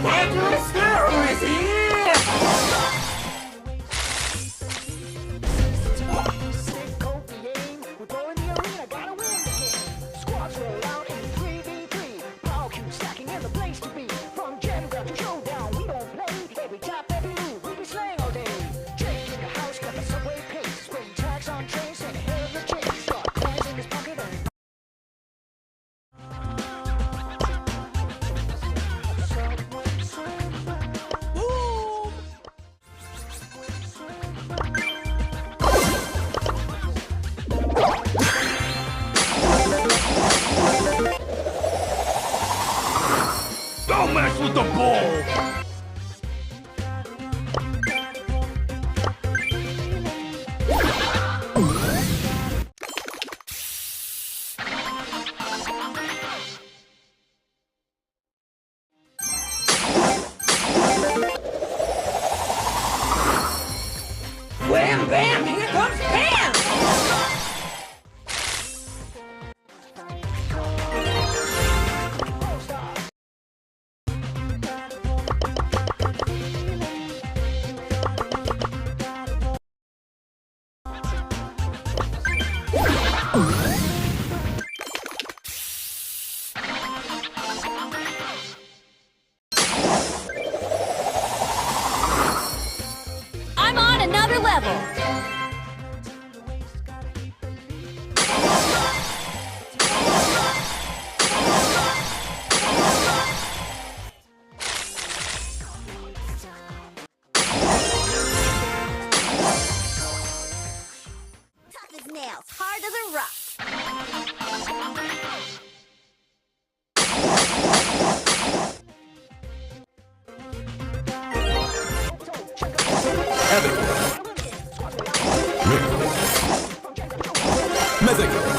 can't do a screw, is he? Don't mess with the ball! Wham bam, here comes Pam! I'm on another level. Tough as nails, hard as a rock. Medyk!